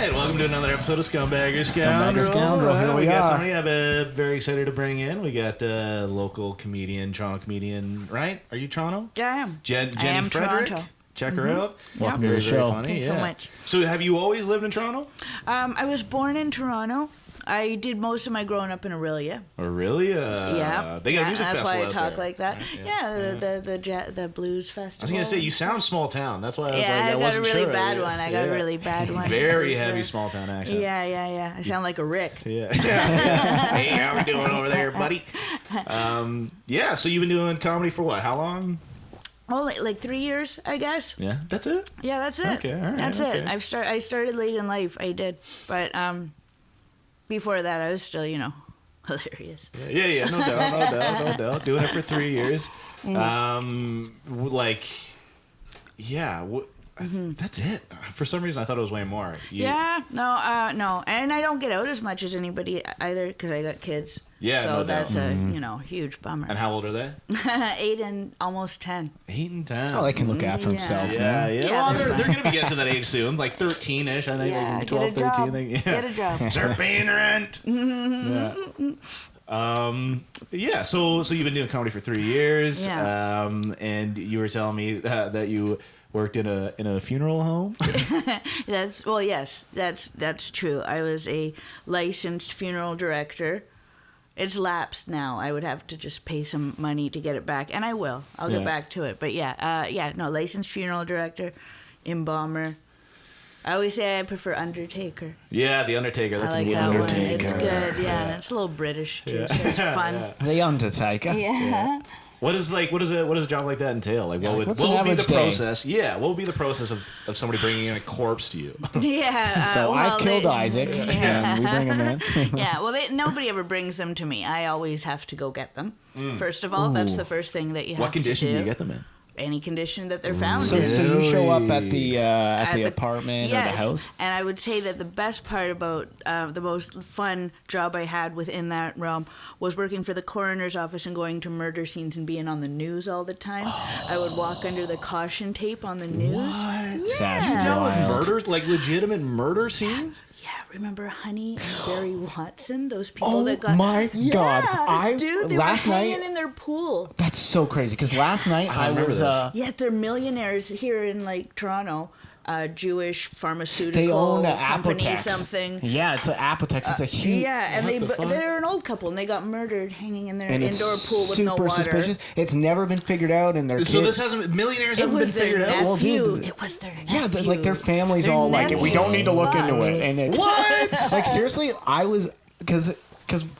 Welcome to another episode of Scumbag or Scoundrel. Here we got are. somebody I'm very excited to bring in. We got local comedian, Toronto comedian, right? Are you Toronto? Yeah, I am. Jennie Frederick. Toronto. Check her out. Welcome to Very, the very show. funny. Thanks yeah. so much. So have you always lived in Toronto? I was born in Toronto. I did most of my growing up in Aurelia. Aurelia? Yeah. They got a music that's festival why I out talk there, like that. right? Yeah, the blues festival. I was going to say, you sound small town. That's why I was like, I I got a wasn't really sure. bad one. I got a really bad one. Very It was, heavy small town accent. Yeah. I sound like a Rick. Yeah. Hey, how we doing over there, buddy? Yeah, so you've been doing comedy for what? How long? Oh, like 3 years, I guess. Yeah, that's it? Yeah, that's it. Okay, all right, That's okay. it. I started late in life. I did, but before that, I was still, hilarious. Yeah, no doubt. Doing it for 3 years. That's it. For some reason, I thought it was way more. No, and I don't get out as much as anybody either because I got kids. Yeah, so no doubt. that's a huge bummer. And how old are they? 8 and almost 10. 8 and 10. Oh, they can look after themselves now. Yeah. Well, they're going to be getting to that age soon, like 13-ish. I think, Yeah, like 12, get a 13. job. Get a job. Start paying rent. Yeah. So you've been doing comedy for 3 years. Yeah. And you were telling me that you worked in a funeral home. That's true. I was a licensed funeral director. It's lapsed now. I would have to just pay some money to get it back, and I will. I'll get back to it. But licensed funeral director, embalmer. I always say I prefer undertaker. Yeah, the undertaker. That's I like a that undertaker. one. It's good. Yeah, it's a little British too. So it's fun. The Undertaker. Yeah. What does a job like that entail? Like, what would What's be an the average day? process? Yeah, what would be the process of somebody bringing in a corpse to you? Yeah. So I've killed Isaac, and we bring him in. Yeah. Well, nobody ever brings them to me. I always have to go get them. First of all, that's the first thing that you have What condition to do you get them in? Any condition that they're found So in. you show up at the apartment or the house? And I would say that the best part about the most fun job I had within that realm was working for the coroner's office and going to murder scenes and being on the news all the time. I would walk under the caution tape on the news. What? That's You dealt with wild. murders, like legitimate murder scenes? Yeah, remember Honey and Barry Watson? Those people that got... Oh my God. Dude, they last were hanging night- in their pool. That's so crazy, because last night I remember was... this. Yeah, they're millionaires here in Toronto. Jewish pharmaceutical They own company, Apotex. something. Yeah, it's an Apotex. It's a huge... Yeah, and What the fuck? they're an old couple, and they got murdered hanging in their And indoor it's pool with super no water. suspicious. It's never been figured out, and their So kids... this hasn't millionaires It haven't was been their figured out. Well, nephew. dude, It was their nephew. Yeah, like their family's Their all like, we don't need to look into it, and it's What? like seriously, I was because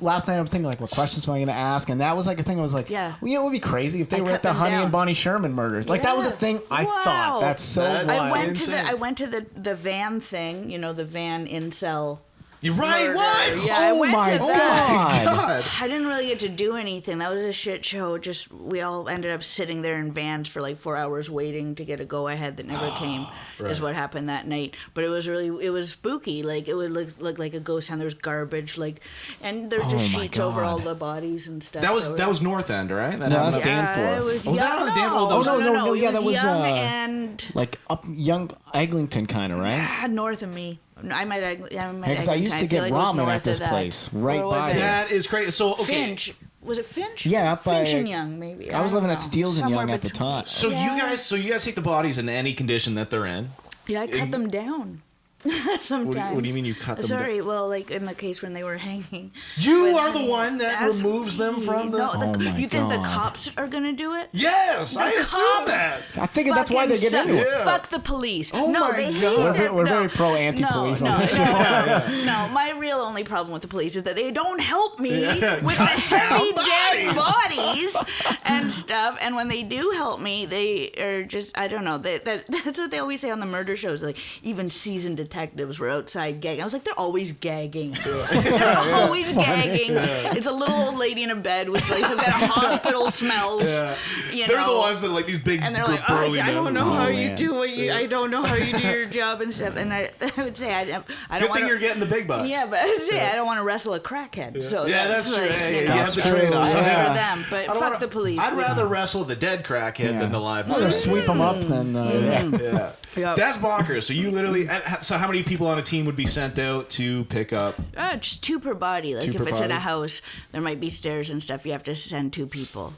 last night I was thinking like, what questions am I going to ask, and that was like a thing. I was like, Yeah. well, it would be crazy if they I were cut at the them Honey down. and Bonnie Sherman murders. Like that was a Yeah. thing. I Wow. thought that's so That's- wild. insane. I went to the van thing, the van incel. You're right. murder. What? Yeah, I Oh went my to that. God. I didn't really get to do anything. That was a shit show. Just we all ended up sitting there in vans for like 4 hours waiting to get a go ahead that never came. Is what happened that night. But it was spooky. Like it would look like a ghost town. There was garbage, and there were just Oh my sheets over God. all the bodies and stuff. That was North End, right? That No, happened that's up- Danforth. It was Was that young, on the Danforth? No, Oh, no, It yeah, that was, young and Like up young Eglinton kind of, right? north of me. I might. Because I used to get ramen at this place right Or was by it there. That is crazy. So okay. Finch. Was it Finch? Yeah, up by- Finch and Young, maybe. I was living at don't know. Steeles and Somewhere Young at the between. time. So you guys take the bodies in any condition that they're in. Yeah, I cut them down. Sometimes. What do you mean you cut them Sorry, well, like in the case when they were hanging. You With are the me. one that That's removes them me. from the. No, Oh my you think the God. cops are gonna do it? Yes, I The assume cops that. I figured that's why they get Fucking into it. Yeah. Fuck the police. Oh no, my they hate God. it. We're No. very pro anti-police on this show. No, my real only problem with the police is that they don't help me Yeah, with the heavy down dead bodies and stuff. And when they do help me, they are just, I don't know. That's what they always say on the murder shows, like even seasoned detectives detectives were outside gagging. I was like, they're always gagging. They're always gagging. It's a little old lady in a bed with like some kind of hospital smells. You They're know? the ones that like these big And they're like, burly I don't men. know how Oh, you man. do what you. I don't know how you do your job and stuff. And I would say I don't Good want thing to. you're getting the big bucks. Yeah, but I'd say I don't want to wrestle a crackhead. So Yeah, that's true. like, Yeah, you you know, have to That's train true. on that's Yeah. for them. But I don't fuck wanna- the police. I'd rather wrestle the dead crackhead than the live. Rather sweep them up than Yeah. Yep. That's bonkers. So you literally. So how many people on a team would be sent out to pick up? Just 2 per body. Like Two if per it's in a body? house, there might be stairs and stuff. You have to send 2 people.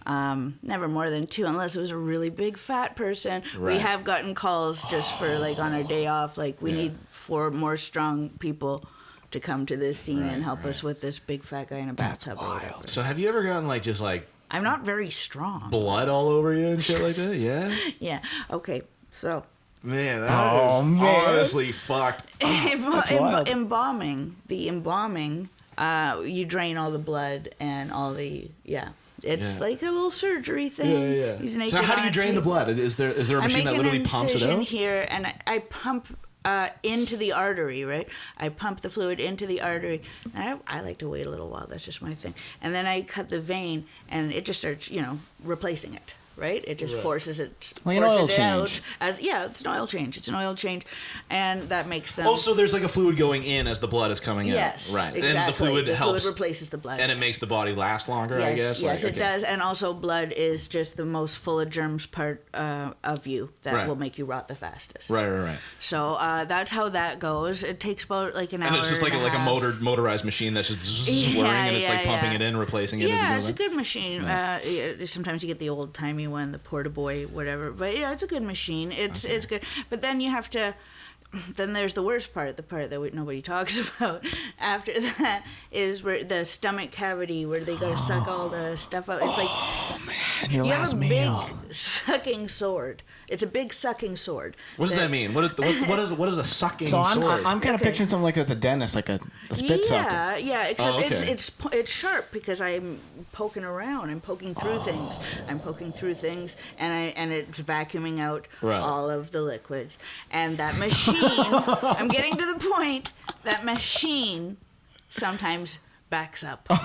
Never more than 2 unless it was a really big fat person. Right. We have gotten calls just for like on our day off. Like we need 4 more strong people to come to this scene and help us with this big fat guy in a bathtub. or whatever. So have you ever gotten like just like I'm not very strong. blood all over you and shit like that? Yeah. Yeah. Okay. So Man, that is man. honestly fucked. wild. embalming, the embalming, you drain all the blood and all the It's Yeah. like a little surgery thing. Yeah. He's naked So how do on you a drain the table. blood? Is there a I machine make that an literally pumps it incision out? here, and I pump into the artery, right? I pump the fluid into the artery. And I like to wait a little while. That's just my thing. And then I cut the vein, and it just starts, replacing it. Right? It just forces it, Like an forces oil it change. out. It's an oil change. It's an oil change, and that makes them. Oh, so there's like a fluid going in as the blood is coming yes, out. Right. exactly. And the fluid helps. Fluid replaces the blood. And it makes the body last longer, I guess. Yes, Like, it okay. does. And also, blood is just the most full of germs part of you that Right. will make you rot the fastest. Right. So that's how that goes. It takes about like an hour. And it's just like and a half. motorized machine that's just whirring and it's like pumping it in, replacing it as it Yeah, goes it's a in. good machine. Sometimes you get the old timey one, the porta boy, whatever. But yeah, it's a good machine. It's good. But then you have to. Then there's the worst part, the part that nobody talks about. After that is where the stomach cavity, where they gotta suck all the stuff out. It's like Your you have last a meal. big sucking sword. It's a big sucking sword. What does that mean? What is a sucking So sword? I'm kind of picturing something like at the dentist, like a spit sucker. Yeah, except Oh, okay. it's sharp because I'm poking around. I'm poking through things. I'm poking through things, and it's vacuuming out Right. all of the liquids. And that machine, I'm getting to the point. That machine sometimes backs up on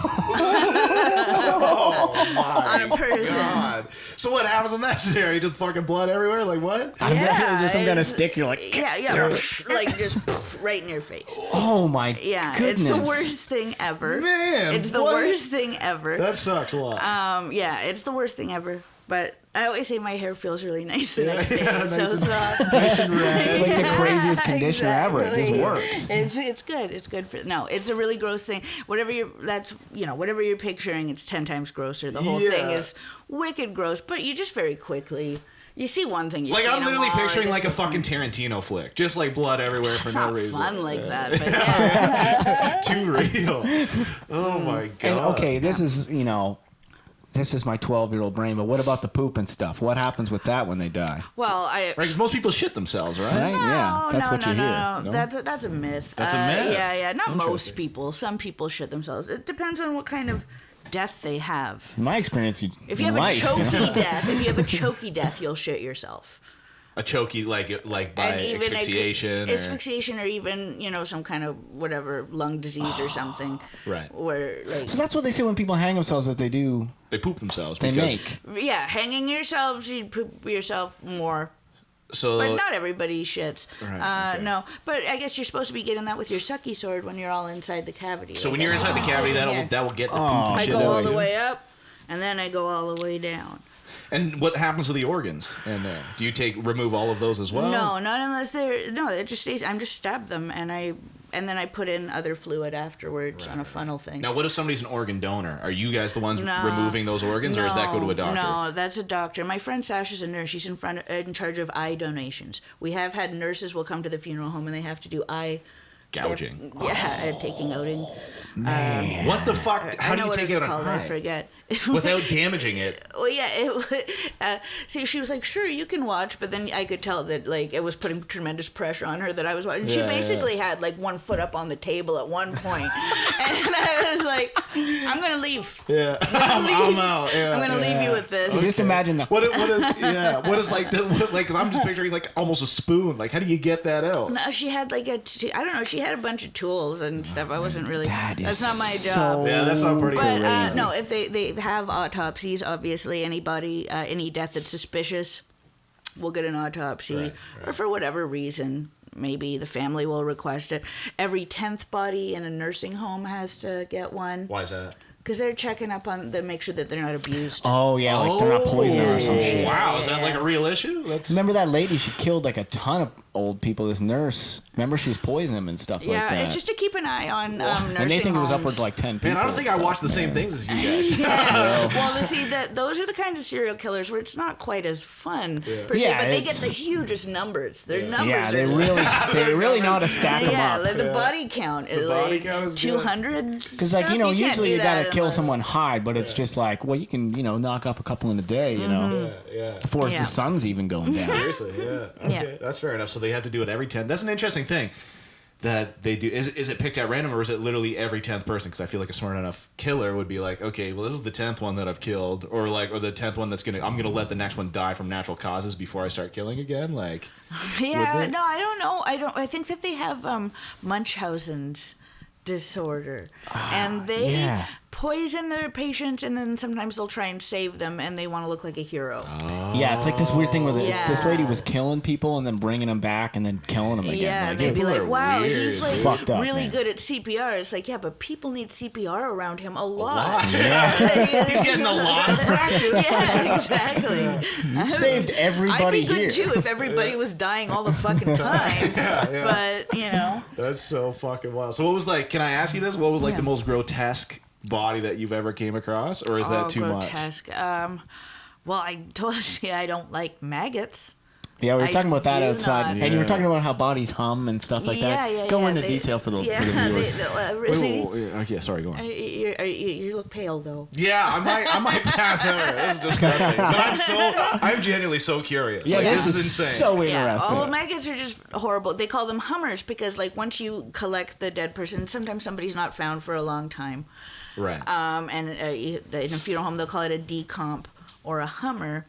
a person. God. So what happens in that scenario? Just fucking blood everywhere? Like what? Is there some kind of it's- stick? You're like, Yeah, like just right in your face. oh my Yeah, goodness. it's the worst thing ever. Man, it's the what? worst thing ever. That sucks a lot. Yeah, it's the worst thing ever. But I always say my hair feels really nice the next day. nice So and- soft. Nice and red. It's like the craziest conditioner ever. It just Exactly. works. It's good. It's good for it's a really gross thing. Whatever you're picturing, it's 10 times grosser. The whole thing Yeah. is wicked gross. But you just very quickly you see one thing. You Like see I'm them literally all, picturing and like a it's fucking Tarantino flick, just like blood everywhere for it's no not reason. fun like that. But yeah. Too real. Oh my god. And okay, this is my 12-year-old brain, but what about the poop and stuff? What happens with that when they die? Well, Right, because most people shit themselves, right? Right? Yeah, that's what you hear. No. That's a myth. That's a myth? Yeah. Not most Interesting. people. Some people shit themselves. It depends on what kind of death they have. In my experience, If you have a choky death, you'll shit yourself. A chokey, like by And even asphyxiation. or... asphyxiation, or even some kind of whatever lung disease or something. Right. Where like So that's what they say when people hang themselves, that they do. They poop themselves. They because, make. hanging yourselves, you poop yourself more. So But not everybody shits. Right, okay. No, but I guess you're supposed to be getting that with your sucky sword when you're all inside the cavity. So like when you're inside the cavity, Yeah. that will get the poop and I shit go out all of the you. way up, and then I go all the way down. And what happens to the organs in there? Do you remove all of those as well? No, not unless they're it just stays. I'm just stab them, and then I put in other fluid afterwards on a funnel thing. Now, what if somebody's an organ donor? Are you guys the ones No. removing those organs, or does that go to a doctor? No, that's a doctor. My friend Sasha's a nurse. She's in charge of eye donations. We have had nurses will come to the funeral home and they have to do eye Gouging. Yeah, taking outing. Man. What the fuck? How I do know you what take it's out a called. I high? forget. Without damaging it? Well, yeah. So she was like, "Sure, you can watch," but then I could tell that like it was putting tremendous pressure on her that I was watching. She basically had like one foot up on the table at one point, and I was like, "I'm gonna leave. Yeah. I'm out. Yeah. I'm gonna leave you with this." Just imagine that. What is like, because I'm just picturing like almost a spoon. Like, how do you get that out? No, she had like I don't know. She had a bunch of tools and stuff. I wasn't really. That's not my so job. Yeah, that's not pretty But crazy. no, if they have autopsies, obviously anybody, any death that's suspicious, will get an autopsy, Right. or for whatever reason, maybe the family will request it. Every 10th body in a nursing home has to get one Why is that? because they're checking up on them, make sure that they're not abused. Oh yeah, like they're not poisoning her or some shit. Wow, is that like a real issue? That's Remember that lady? She killed like a ton of old people. This nurse. Remember she was poisoning them and stuff like Yeah, that. it's just to keep an eye on nursing and they think it was homes. upwards like 10 people. Man, I don't think I watch the same things as you guys. Well, see, those are the kinds of serial killers where it's not quite as fun, per se, Yeah, but they get it's- the hugest numbers. Their numbers Yeah, they are really know how to stack them yeah, up. like the body count is body like count is good. 200. Because like Stuff, usually can't you do gotta that kill unless- someone high, but it's just like, well, you can knock off a couple in a day, Yeah. before Yeah. the sun's even going down. Seriously, yeah. Okay, Yeah. that's fair enough. So they have to do it every 10. That's an interesting thing that they do. Is it picked at random or is it literally every 10th person? Because I feel like a smart enough killer would be like, okay, well, this is the 10th one that I've killed, or the 10th one I'm gonna let the next one die from natural causes before I start killing again. Like, Yeah, Would they? no, I don't know. I think that they have Munchausen's disorder, and they yeah. poison their patients, and then sometimes they'll try and save them, and they want to look like a hero. Yeah, it's like this weird thing where Yeah. this lady was killing people and then bringing them back and then killing them again. Yeah, Like, they'd be people like, are "Wow, weird. he's like Fucked up, really man. good at CPR." It's like, yeah, but people need CPR around him a lot. He's getting a lot of practice. Yeah, exactly. You saved everybody I'd be good here. too if everybody was dying all the fucking time. But That's so fucking wild. So what was like? Can I ask you this? What was like Yeah. the most grotesque body that you've ever came across, or is that too grotesque. Well, I told you I don't like maggots. Yeah, we were I talking about that do outside, not. and you were talking about how bodies hum and stuff like that. Yeah, Go yeah, into they- detail for the yeah, viewers. really. Okay, sorry, go on. You look pale though. Yeah, I might pass out. This is disgusting. But I'm genuinely so curious. Yeah, Like, this is is insane. so Yeah, interesting. all maggots are just horrible. They call them hummers because, like, once you collect the dead person, sometimes somebody's not found for a long time. Right. And in a funeral home, they'll call it a decomp or a hummer.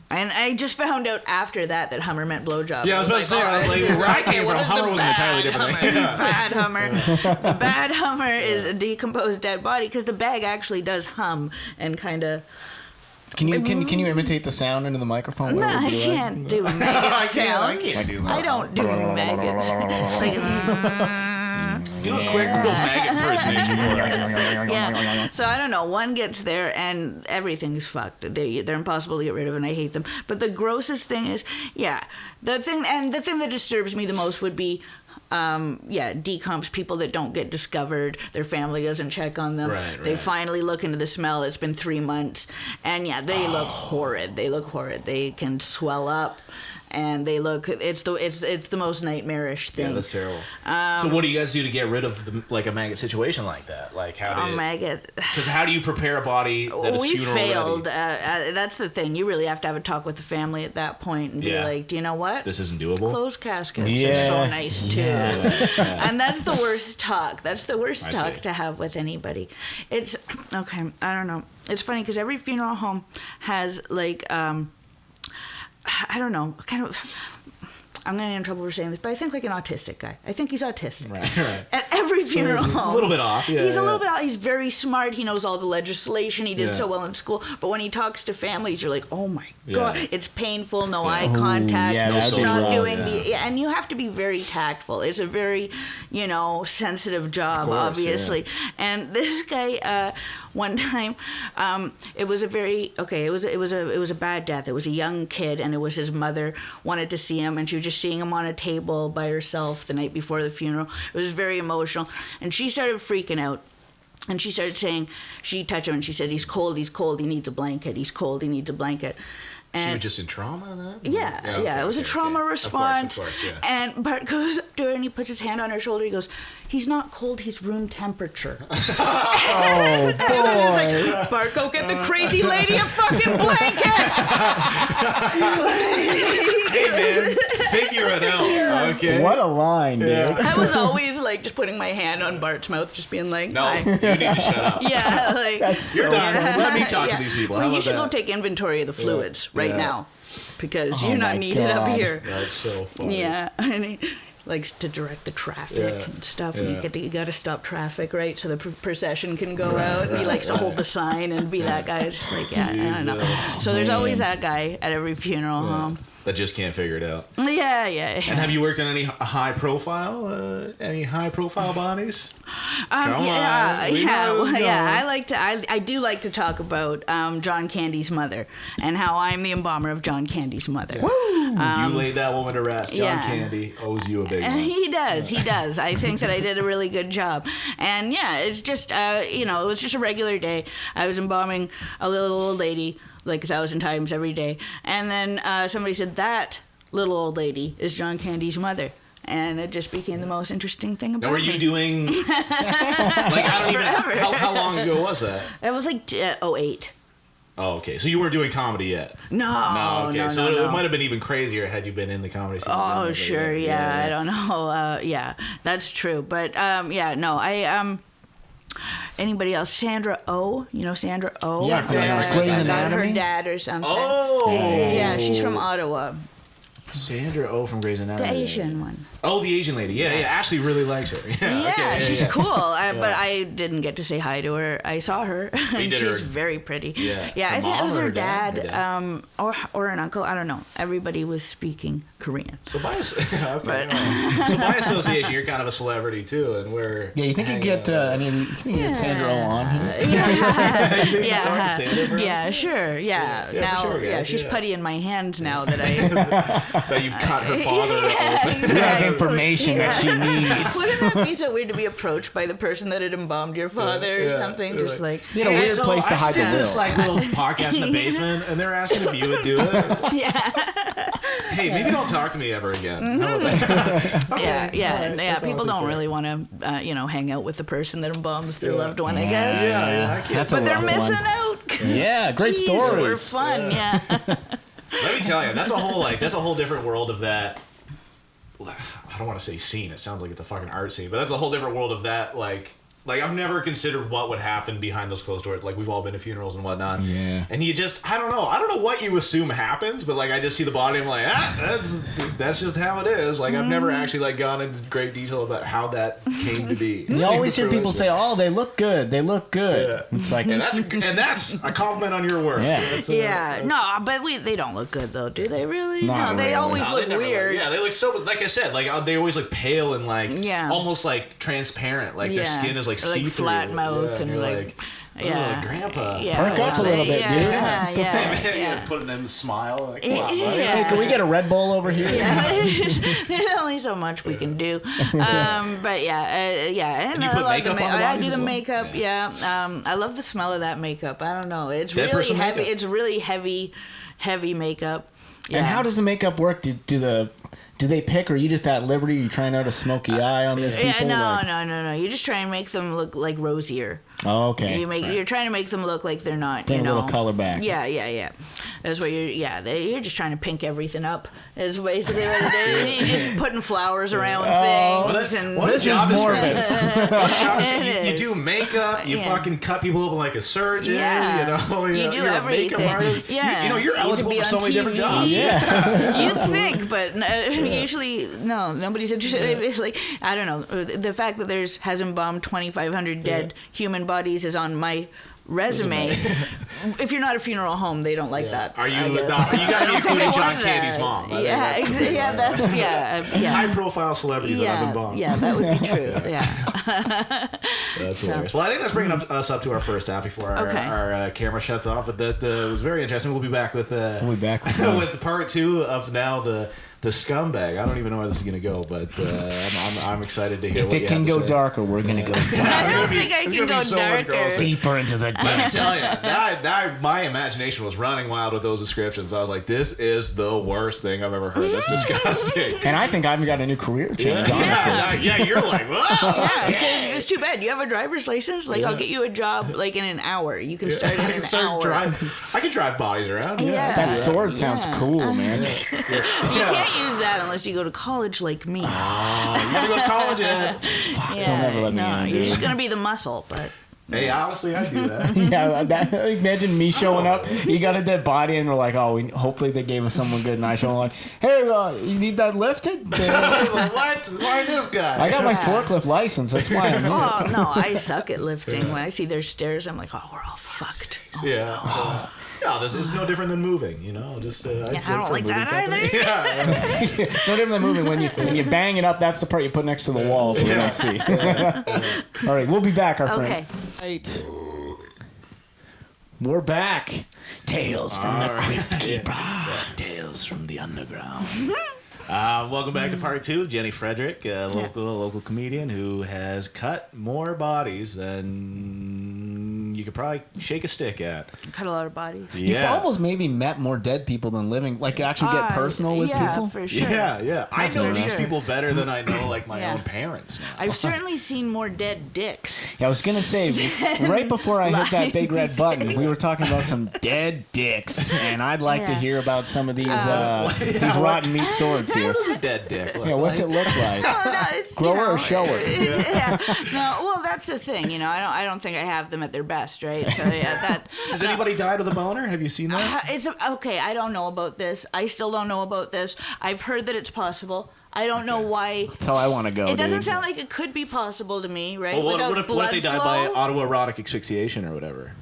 And I just found out after that Hummer meant blowjob. Yeah, I was about to say, I was like, where I came from, Hummer was an entirely different thing. Yeah. Bad Hummer. The bad Hummer is a decomposed dead body because the bag actually does hum and kind of. Can you imitate the sound into the microphone? No, What it would I be like? can't do maggot I sounds. can't do that. I don't do maggots. Like, Do a quick little maggot impersonation for us. yeah. So I don't know. One gets there and everything's fucked. They're impossible to get rid of, and I hate them. But the grossest thing is, the thing that disturbs me the most would be, decomps, people that don't get discovered. Their family doesn't check on them. Right, They right. finally look into the smell. It's been 3 months, and they look horrid. They look horrid. They can swell up. And they look. It's the most nightmarish thing. Yeah, that's terrible. So what do you guys do to get rid of a maggot situation like that? Like how do maggot. Because how do you prepare a body that is We funeral failed. ready? That's the thing. You really have to have a talk with the family at that point and be Yeah. like, do you know what? This isn't doable. Closed caskets are Yeah. so nice too. And that's the worst talk. That's the worst I talk see. to have with anybody. It's okay. I don't know. It's funny because every funeral home has like I don't know, kind of. I'm gonna get in trouble for saying this, but I think like an autistic guy. I think he's autistic. Right. At every funeral he's a home. little bit off, yeah, He's a yeah. little bit off. He's very smart. He knows all the legislation. He did Yeah. so well in school. But when he talks to families, you're like, oh my Yeah. God. It's painful. No eye Ooh, contact. yeah, that'd be not rough, doing yeah. and you have to be very tactful. It's a very, sensitive job, course, obviously. And this guy, one time, it was a bad death. It was a young kid, and it was his mother wanted to see him, and she was just seeing him on a table by herself the night before the funeral. It was very emotional, and she started freaking out. And she started saying, she touched him and she said, he's cold, he needs a blanket, he's cold, he needs a blanket. She was just in trauma then? Yeah, okay, it was a trauma response. Of course, yeah. And Bart goes up to her and he puts his hand on her shoulder. He goes, "He's not cold, he's room temperature." Oh, boy. Like, Bart, go get the crazy lady a fucking blanket. Hey, man, figure it out, okay? What a line, dude. I was always like just putting my hand on Bart's mouth, just being like, No, "Hi." you need to shut up. Yeah, like That's You're so done. funny. Let me talk to these people. Well, How you about should go that? take inventory of the fluids right Yeah. now, because Oh you're not my needed up God. here. That's so funny. Yeah, and he likes to direct the traffic Yeah. and stuff. Yeah. And you got to stop traffic, right, so the procession can go out. And he likes to hold the sign and be that guy. It's just like, yeah, I don't know. Jesus. So there's always that guy at every funeral home. That just can't figure it out. Yeah, yeah. And have you worked in any high profile bodies? Come Yeah, on, we yeah, know well, who's yeah. going. I do like to talk about John Candy's mother and how I'm the embalmer of John Candy's mother. You laid that woman to rest. John yeah. Candy owes you a big And one. he does. I think that I did a really good job. And yeah, it's just, it was just a regular day. I was embalming a little old lady like 1,000 times every day. And then somebody said, "That little old lady is John Candy's mother." And it just became the most interesting thing about Now, were me. you doing, like, I don't even, how long ago was that? It was like 08. Oh, okay. So you weren't doing comedy yet? No, okay. no, So no. it might have been even crazier had you been in the comedy scene. Oh, sure, yeah, I don't know. Yeah, that's true. But yeah, no, anybody else? Sandra Oh, you know Sandra Oh? Yeah, from Grey's about Anatomy? her dad or something. Oh! Yeah, she's from Ottawa. Sandra Oh from Grey's Anatomy. The Asian one. Oh, the Asian lady. Yeah, yeah. Ashley really likes her. Yeah, Yeah, okay, she's yeah. cool. But I didn't get to say hi to her. I saw her. You did She's her- very pretty. Yeah. Yeah, Her I think it mom was or her her dad? dad, Her dad. or an uncle. I don't know. Everybody was speaking Korean. So by so by association, you're kind of a celebrity too, and we're Yeah, you think you get, you think you get Sandra Oh on here? Yeah, talk to Sandra for us? yeah, sure, yeah. Yeah, Now, for sure, guys, yeah, she's yeah. putty in my hands now that I. that you've cut her father open. You have information that she needs. Wouldn't that be so weird to be approached by the person that had embalmed your father or Yeah, something? yeah, Just like- like, You had a weird So place to I hide just the did this will. like little podcast in the basement, and they're asking if you would do it. yeah, Hey, maybe don't talk to me ever again. How about that? yeah, yeah, all right, and, yeah. that's People honestly don't fair. really want to, hang out with the person that embalms their loved one. I guess. Yeah, I That's can't. a But they're rough missing one. out. 'cause, Yeah, great geez, stories. We're fun, yeah. Let me tell you, that's a whole different world of that. I don't want to say scene. It sounds like it's a fucking art scene, but that's a whole different world of that. Like I've never considered what would happen behind those closed doors. Like we've all been to funerals and whatnot. Yeah. And you just, I don't know what you assume happens, but like I just see the body, I'm like, that's just how it is. Like I've never actually like gone into great detail about how that came to be. You always hear people say, "Oh, they look good. They look good." Yeah. It's like, and that's a compliment on your work. Yeah. That's Yeah, no, but they don't look good though, do they? Really? Not No, they really. always No, they look never weird. yeah, they look so, like I said, like they always look pale and like Yeah. almost like transparent. Like their skin is like Or, see-through. flat mouth Yeah, and you're like, "Oh, yeah, grandpa. yeah, Perk up a little bit, yeah, dude. Yeah, The yeah, fuck? Yeah, yeah. putting in the smile. Like, come on, buddy. Yeah. "Hey, can we get a Red Bull over here?" Yeah, there's only so much we can do. But yeah, yeah. And you I put love makeup the on the I bodies do as the well? makeup. Yeah. I love the smell of that makeup. I don't know. It's Dead really person heavy. makeup. It's really heavy makeup. Yeah. And how does the makeup work? Do they pick, or are you just at liberty? You trying out a smoky eye on these people? Yeah, Like- no. You just try and make them look like rosier. Oh, okay. You're trying to make them look like they're not. Bring you a know. little color back. Yeah. That's what you're just trying to pink everything up. Is basically what it is. You're just putting flowers around things and. What a This is job more of description. it. What a job It description. You is. do makeup. You Yeah. fucking cut people open like a surgeon. Yeah. You know. You do you're a makeup everything. artist. Yeah. You know you're You could eligible be for so on many different TV. jobs. Yeah. You'd think, but usually no. Nobody's interested. It's like I don't know. The fact that has embalmed 2,500 dead human bodies is on my resume. If you're not a funeral home, they don't like that. Are you? I guess. You got to be including John want Candy's that. mom. I think Yeah, that's the thing. yeah. High profile celebrities that have been bombed. Yeah, that would be true. Yeah. That's hilarious. Well, I think that's bringing us up to our first half before our camera shuts off. But that was very interesting. We'll be back with We'll be back with with part 2 of now the The Scumbag. I don't even know where this is gonna go, but I'm excited to hear. If what it you can have to go say. darker, we're gonna go darker. I don't think I It's can gonna be go so much darker. grosser. Deeper into the Let me depths. tell you, that my imagination was running wild with those descriptions. I was like, this is the worst thing I've ever heard. That's disgusting. And I think I've got a new career change, honestly. Yeah, you're like, whoa. Yeah, because it's too bad. You have a driver's license. Like, I'll get you a job like in an hour. You can start in an hour. I can drive bodies around. Yeah. That sword sounds Yeah. cool, man. You can't use that unless you go to college like me. Oh, you gotta go to college yet? Yeah, don't ever let me no, in, you're dude. just gonna be the muscle, but. Hey, honestly, I do that. Yeah, imagine me showing up. You got a dead body, and we're like, oh, hopefully they gave us someone good. And I show them like, hey, you need that lifted? I was like, what? Why this guy? I got my forklift license. That's why I'm here. Oh no, I suck at lifting. When I see their stairs, I'm like, oh, we're all fucked. Yeah. Yeah, this is no different than moving, you know. Just Yeah, I don't like that either. Yeah. It's no different than moving. When you bang it up, that's the part you put next to the wall so we don't see. All right, we'll be back, our Okay. friends. Right. We're back. Tales from the Crypt Keeper. Tales from the underground. Welcome back to part 2. Jennie Frederick, a local comedian who has cut more bodies than you could probably shake a stick at. Cut a lot of bodies. You've almost maybe met more dead people than living. Like, actually get personal with yeah, people. for sure. Yeah. I know these sure. people better than I know, like, my Yeah. own parents now. I've certainly seen more dead dicks. Yeah, I was gonna say right before I hit that big red button, we were talking about some dead dicks, and I'd like to Yeah. hear about some of these rotten meat swords here. What does a dead dick look Yeah, what's like? it look like? No, it's, Grower or shower? Yeah. No, well, that's the thing. I don't think I have them at their best, right? So yeah, that. Has anybody died with a boner? Have you seen that? It's okay. I don't know about this. I still don't know about this. I've heard that it's possible. I don't know why. That's how I want to go. It doesn't dude. sound like it could be possible to me, right? Well, Without what if they died blood by flow? autoerotic asphyxiation or whatever?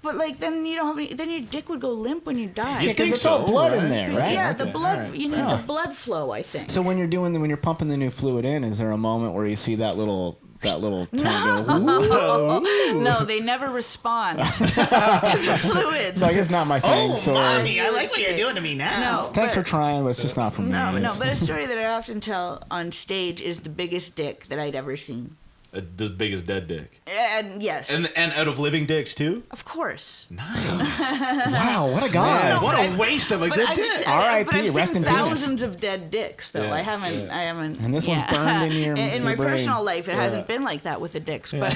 But like, then you don't have any. Then your dick would go limp when you die. Yeah, because think it's all so, blood in right? there, right? Yeah, the Okay, blood. all right. You need Yeah. the blood flow. I think. So when you're pumping the new fluid in, is there a moment where you see that little tongue go? Whoa. No, they never respond to the fluids. So I guess not my thing. Sorry. I like what you're doing to me now. No, Thanks but- for trying, but it's just not for me. No, but a story that I often tell on stage is the biggest dick that I'd ever seen. The biggest dead dick. And yes, And out of living dicks, too? of course. Nice. Wow, what a guy. Man, what but a I- waste of a But good I've, dick. R.I.P., but I've rest seen in penis. thousands of dead dicks, though. Yeah, I haven't. And this one's burned in your in my your brain. personal life, it hasn't been like that with the dicks. But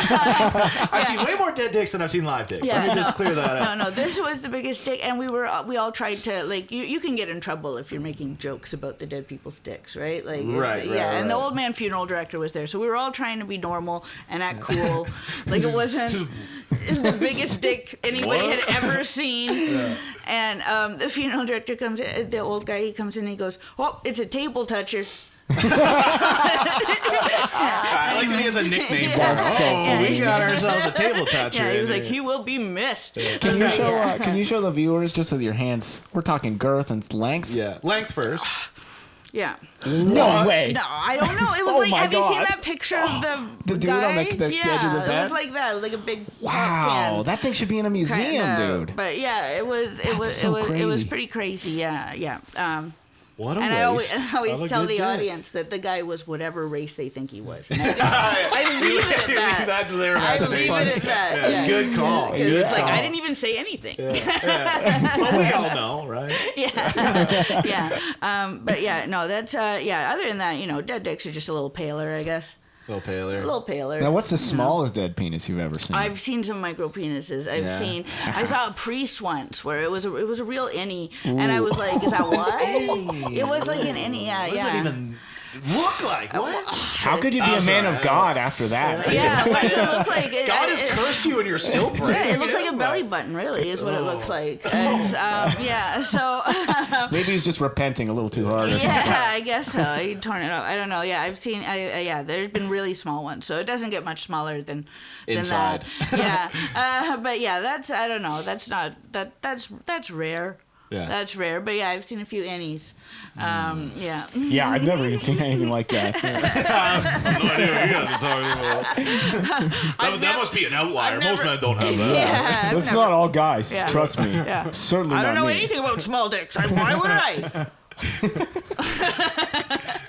I've seen way more dead dicks than I've seen live dicks. Let me just clear that up. no, this was the biggest dick, and we all tried to like. You can get in trouble if you're making jokes about the dead people's dicks, right? Like, Right, And the right. old man funeral director was there, so we were all trying to be normal and act cool. Like it wasn't the biggest dick anybody What? had ever seen. And the funeral director comes in, the old guy, he comes in and he goes, "Oh, it's a table toucher." I like that he has a nickname for it. That's so Oh, we funny. got ourselves a table toucher. Yeah, he was in like, here. "He will be missed." Can you show the viewers just with your hands? We're talking girth and length. Yeah, length first. Yeah. No way. No, I don't know. It was Oh like, my have you seen God. that picture of the The dude guy? on the edge of the Yeah, it bed? was like that, like a big Wow, pan. that thing should be in a museum, Kinda, dude. But yeah, it was so it was crazy. pretty crazy. Yeah. What a And waste. I always of a tell good the dick. audience that the guy was whatever race they think he was. And I leave it at that. That's their I leave estimation. it at that. Yeah. Good call. Because it's like Yeah. I didn't even say anything. Well, we all know, right? But yeah, no, that's Other than that, dead dicks are just a little paler, I guess. A little paler. A little paler. Now, what's the smallest dead penis you've ever seen? I've seen some micro penises. Yeah. I saw a priest once where it was a real innie, and I was like, "Is that what?" It was like an innie. Yeah, What does it even look like? What? How could you be I'm a man sorry, of God after that? Yeah, what does it look like? God has cursed you and you're still praying. Yeah, it looks like a belly button, really, is what it looks like. It's, so... Maybe he's just repenting a little too hard or something. Yeah, I guess so. He torn it up. I don't know. Yeah, I've seen... there's been really small ones, so it doesn't get much smaller than Inside. that. Yeah, but yeah, that's... I don't know. That's not... That's rare. Yeah. That's rare, but yeah, I've seen a few innies. Yeah. Yeah, I've never even seen anything like that. No idea what you guys are talking about. That must be an outlier. Most men don't have that. Yeah, I've It's never- not all guys. Yeah. Trust me. Yeah. Certainly I not don't know me. anything about small dicks. Why would I?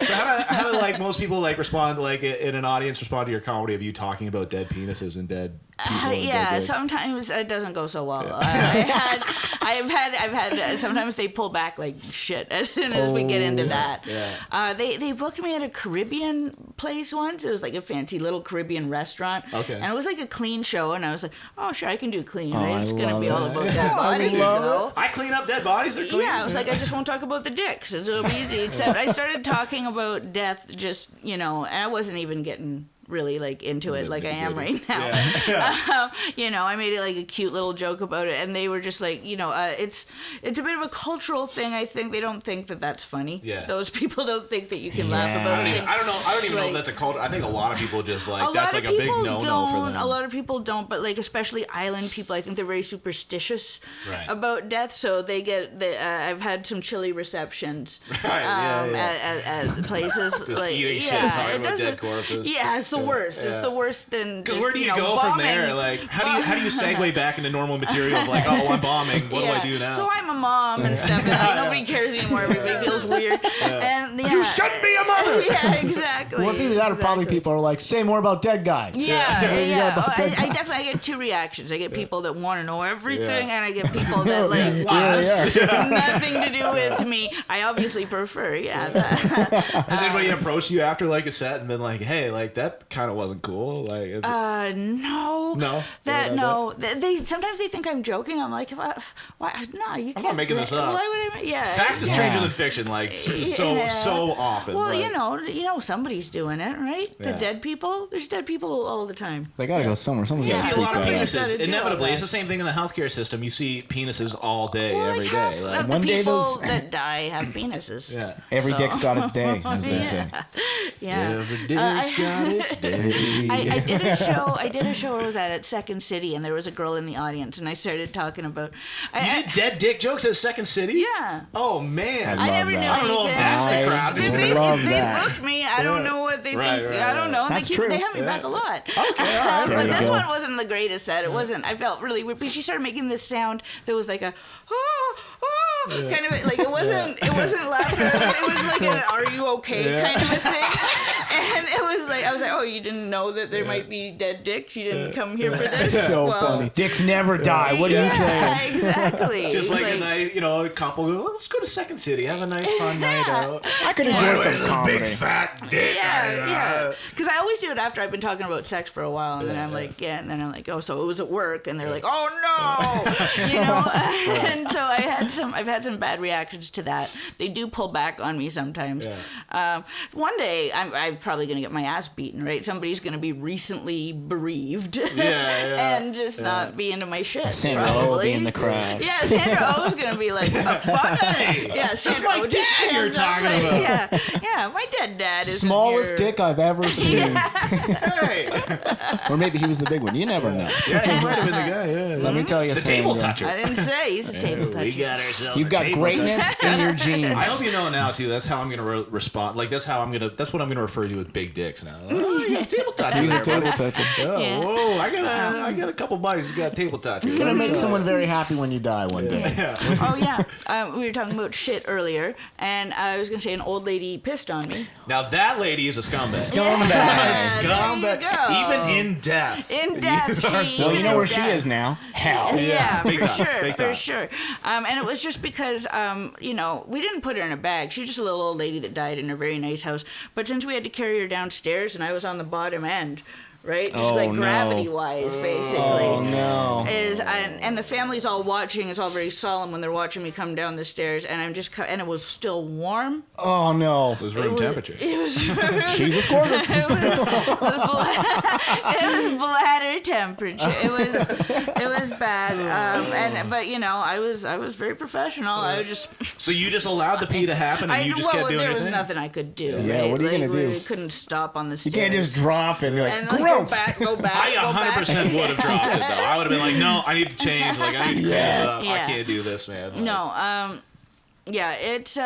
So how do like most people like respond like in an audience respond to your comedy of you talking about dead penises and dead people? And Yeah, dead sometimes it doesn't go so well. Yeah. I've had. Sometimes they pull back like shit as soon as we get into that. Yeah. They booked me at a Caribbean place once. It was like a fancy little Caribbean restaurant. Okay. And it was like a clean show, and I was like, oh sure, I can do clean. Oh, Right? It's gonna love be all it. about dead bodies. I clean up dead bodies. They're clean. Yeah, I was like, I just won't talk about the dicks. It'll be easy. Except I started talking about death, just and I wasn't even getting really like into it like I am right now. Yeah. I made it like a cute little joke about it, and they were just like, it's a bit of a cultural thing. I think they don't think that that's funny. Yeah. Those people don't think that you can laugh Yeah. about it. I don't even know if that's a culture. I think a lot of people just like that's like a big no-no for them. A lot of people don't, but like especially island people, I think they're very superstitious about death. So they get. I've had some chilly receptions at places. Just like, eating shit and talking about dead corpses. Yeah, it's the worst. It's the worst than. Because where do you go from there? Like, how do you segue back into normal material of like, oh, I'm bombing. What do I do now? So I'm a mom and stuff, and like, nobody cares anymore. Everybody feels weird. And You shouldn't be a mother. Yeah, exactly. Well, it's either that or probably people are like, say more about dead guys. Yeah. about dead I guys. definitely get two reactions. I get people that want to know everything, and I get people that like nothing to do with me. I obviously prefer, Has anybody approached you after like a set and been like, hey, like that kind of wasn't cool? Like, no. No? No. They sometimes they think I'm joking. I'm like, why? No, you can't. I'm not making this up. Why would I? Yeah. Fact is stranger than fiction, like so often. Well, like, somebody's doing it, right? The dead people. There's dead people all the time. They gotta go somewhere. Someone's you gotta see a speak lot of that out. penises. Inevitably, it's the same thing in the healthcare system. You see penises all day, every day. Half Like, of the one day people those- that die have penises. yeah. Every dick's got its day, as they say. Yeah. Every dick's got its day. I did a show. I was at Second City, and there was a girl in the audience, and I started talking about. You did dead dick jokes at Second City? Yeah. Oh man. I never that. knew. I don't know if that's the crowd. If they love that. booked me, I don't know what they Right, think. right, I don't know. That's They true. have me back a lot. Okay, all right. There But you this go. one wasn't the greatest set. It wasn't. I felt really weird. But she started making this sound that was like a kind of like it wasn't. It wasn't laughter. It was like an "Are you okay?" kind of a thing. And it was like I was like, "Oh, you didn't know that there might be dead dicks? You didn't come here for this?" That's so Well, funny. Dicks never die. What are you saying? Exactly. Just like a nice, a couple. Let's go to Second City. Have a nice fun night out. I could enjoy some comedy. fat dick. Yeah. Because I always do it after I've been talking about sex for a while, and then I'm like, and then I'm like, oh, so it was at work, and they're like, oh no, and so I've had some bad reactions to that. They do pull back on me sometimes. One day I'm probably gonna get my ass beaten, right? Somebody's gonna be recently bereaved, and just not be into my shit. Sandra O will be in the crowd. Yeah, Sandra O's gonna be like, fuck. Yeah, Sandra my O just dad you're stands up, talking right? about. Yeah, my dead dad is Smallest dick I've ever seen. Hey. Or maybe he was the big one. You never know. Yeah, he might have been the guy. Yeah. Let me tell you The something. table toucher. I didn't say he's a table toucher. We got ourselves. You've a got table greatness in your genes. I hope you know now too. That's how I'm gonna respond. Like that's what I'm gonna refer to with big dicks now. Oh, you got table toucher. He's a there, table buddy. toucher. Oh, Yeah. whoa! I got a couple buddies who got table toucher. You're gonna make someone very happy when you die one day. Oh yeah, we were talking about shit earlier, and I was gonna say an old lady pissed on me. Now that lady is a scumbag. Yeah, Scumbag. there you go. Even in death. In death, Well, you know where she is now. Hell. Yeah, Big for time, sure, big for time. sure. And it was just because, we didn't put her in a bag. She was just a little old lady that died in a very nice house. But since we had to carry her downstairs, and I was on the bottom end, right, just Oh, like no. gravity-wise, basically. Oh no. And the family's all watching. It's all very solemn when they're watching me come down the stairs, and and it was still warm. Oh no. It was room temperature. It was. She's a squirter. It was bladder temperature. It was bad. But I was very professional. I was just. So you just allowed the pee to happen, and you just kept doing there your was thing? nothing I could do. Yeah, right? what are you gonna do? We couldn't stop on the You stairs. can't just drop it and be like, and like, gross. go back. I 100% would have dropped it though. I would have been like, no, I need to change. Like I need to clean this up. I Yeah. can't do this, man. Like, No, Yeah, it's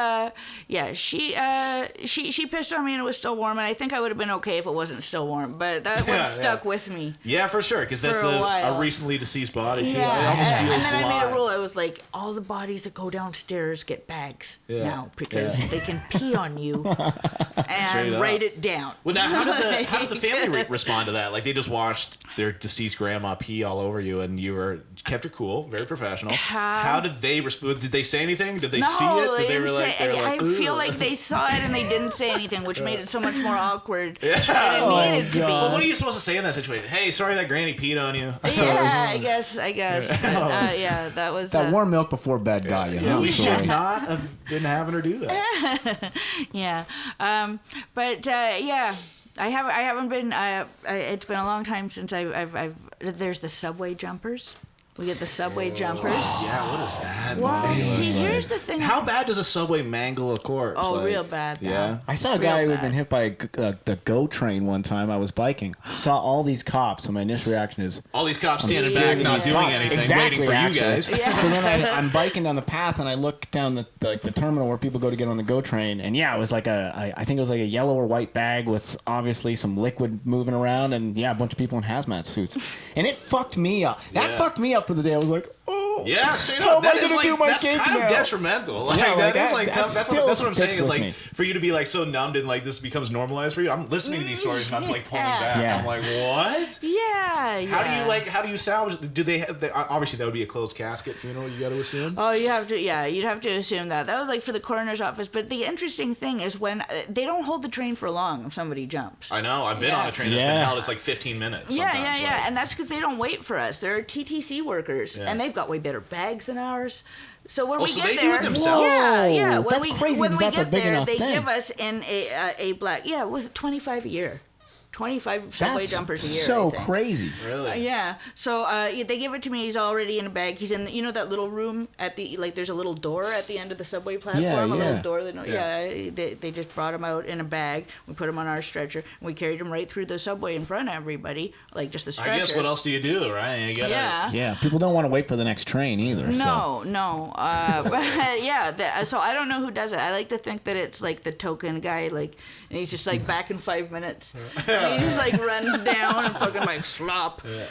she pissed on me and it was still warm, and I think I would have been okay if it wasn't still warm, but that one stuck with me. Yeah, for sure, because that's a recently deceased body too. Yeah, It almost feels and then I made a alive. rule. I was like, all the bodies that go downstairs get bags now because they can pee on you and write it down. Well, now how did the family respond to that? Like they just watched their deceased grandma pee all over you, and you kept her cool, very professional. How did they respond? Did they say anything? Did they see it? Did they were like? I feel like they saw it and they didn't say anything, which made it so much more awkward than it needed to be. Well, what are you supposed to say in that situation? Hey, sorry that Granny peed on you. Yeah, I guess. But, that was That warm milk before bed got you. Yeah, I'm we sorry. should not have been having her do that. yeah. I haven't been. It's been a long time since I've. There's the subway jumpers. We get the subway jumpers. Yeah, what is that? Well, see, here's the thing. How bad does a subway mangle a corpse? Oh, like, real bad. Though. Yeah. I saw a guy who had been hit by the GO train one time. I was biking. Saw all these cops, and my initial reaction is... All these cops standing scared back, of not these doing cops. anything, Exactly, waiting for actually. you guys. Yeah. So then I'm biking down the path, and I look down the terminal where people go to get on the GO train, and it was like I think it was like a yellow or white bag with obviously some liquid moving around, and a bunch of people in hazmat suits, and it fucked me up. That fucked me up for the day. I was like, oh, Yeah, straight How up. am I That is gonna like do my that's cake kind now? of detrimental. Like, Yeah, like that is that- like that tough. That's still what I'm saying. sticks Is with like me. for you to be like so numbed and like this becomes normalized for you. I'm listening to these stories and I'm like pulling back. Yeah. I'm like, what? Yeah. How do you salvage? Do they have? Obviously, that would be a closed casket funeral. You got to assume. Oh, you have to. Yeah, you'd have to assume that. That was like for the coroner's office. But the interesting thing is when they don't hold the train for long if somebody jumps. I know. I've been on a train that's been held. It's like 15 minutes. Yeah, sometimes, yeah. like. And that's because they don't wait for us. They're TTC workers, and they've got way better bags than ours. So when we so get they do there, it themselves? yeah. Whoa, that's crazy When that we that's a get big there, enough they thing. give us in a black. Yeah, was it 25 a year? 25 subway That's jumpers a year. so I think. crazy. Really? Yeah. So they give it to me. He's already in a bag. He's in that little room at the there's a little door at the end of the subway platform. Yeah, a yeah. little door. They just brought him out in a bag. We put him on our stretcher and we carried him right through the subway in front of everybody, like just the stretcher. I guess what else do you do, right? You gotta, Yeah, people don't want to wait for the next train either. So. No. So I don't know who does it. I like to think that it's like the token guy, like, and he's just like back in 5 minutes. And he just like runs down and fucking like slop, and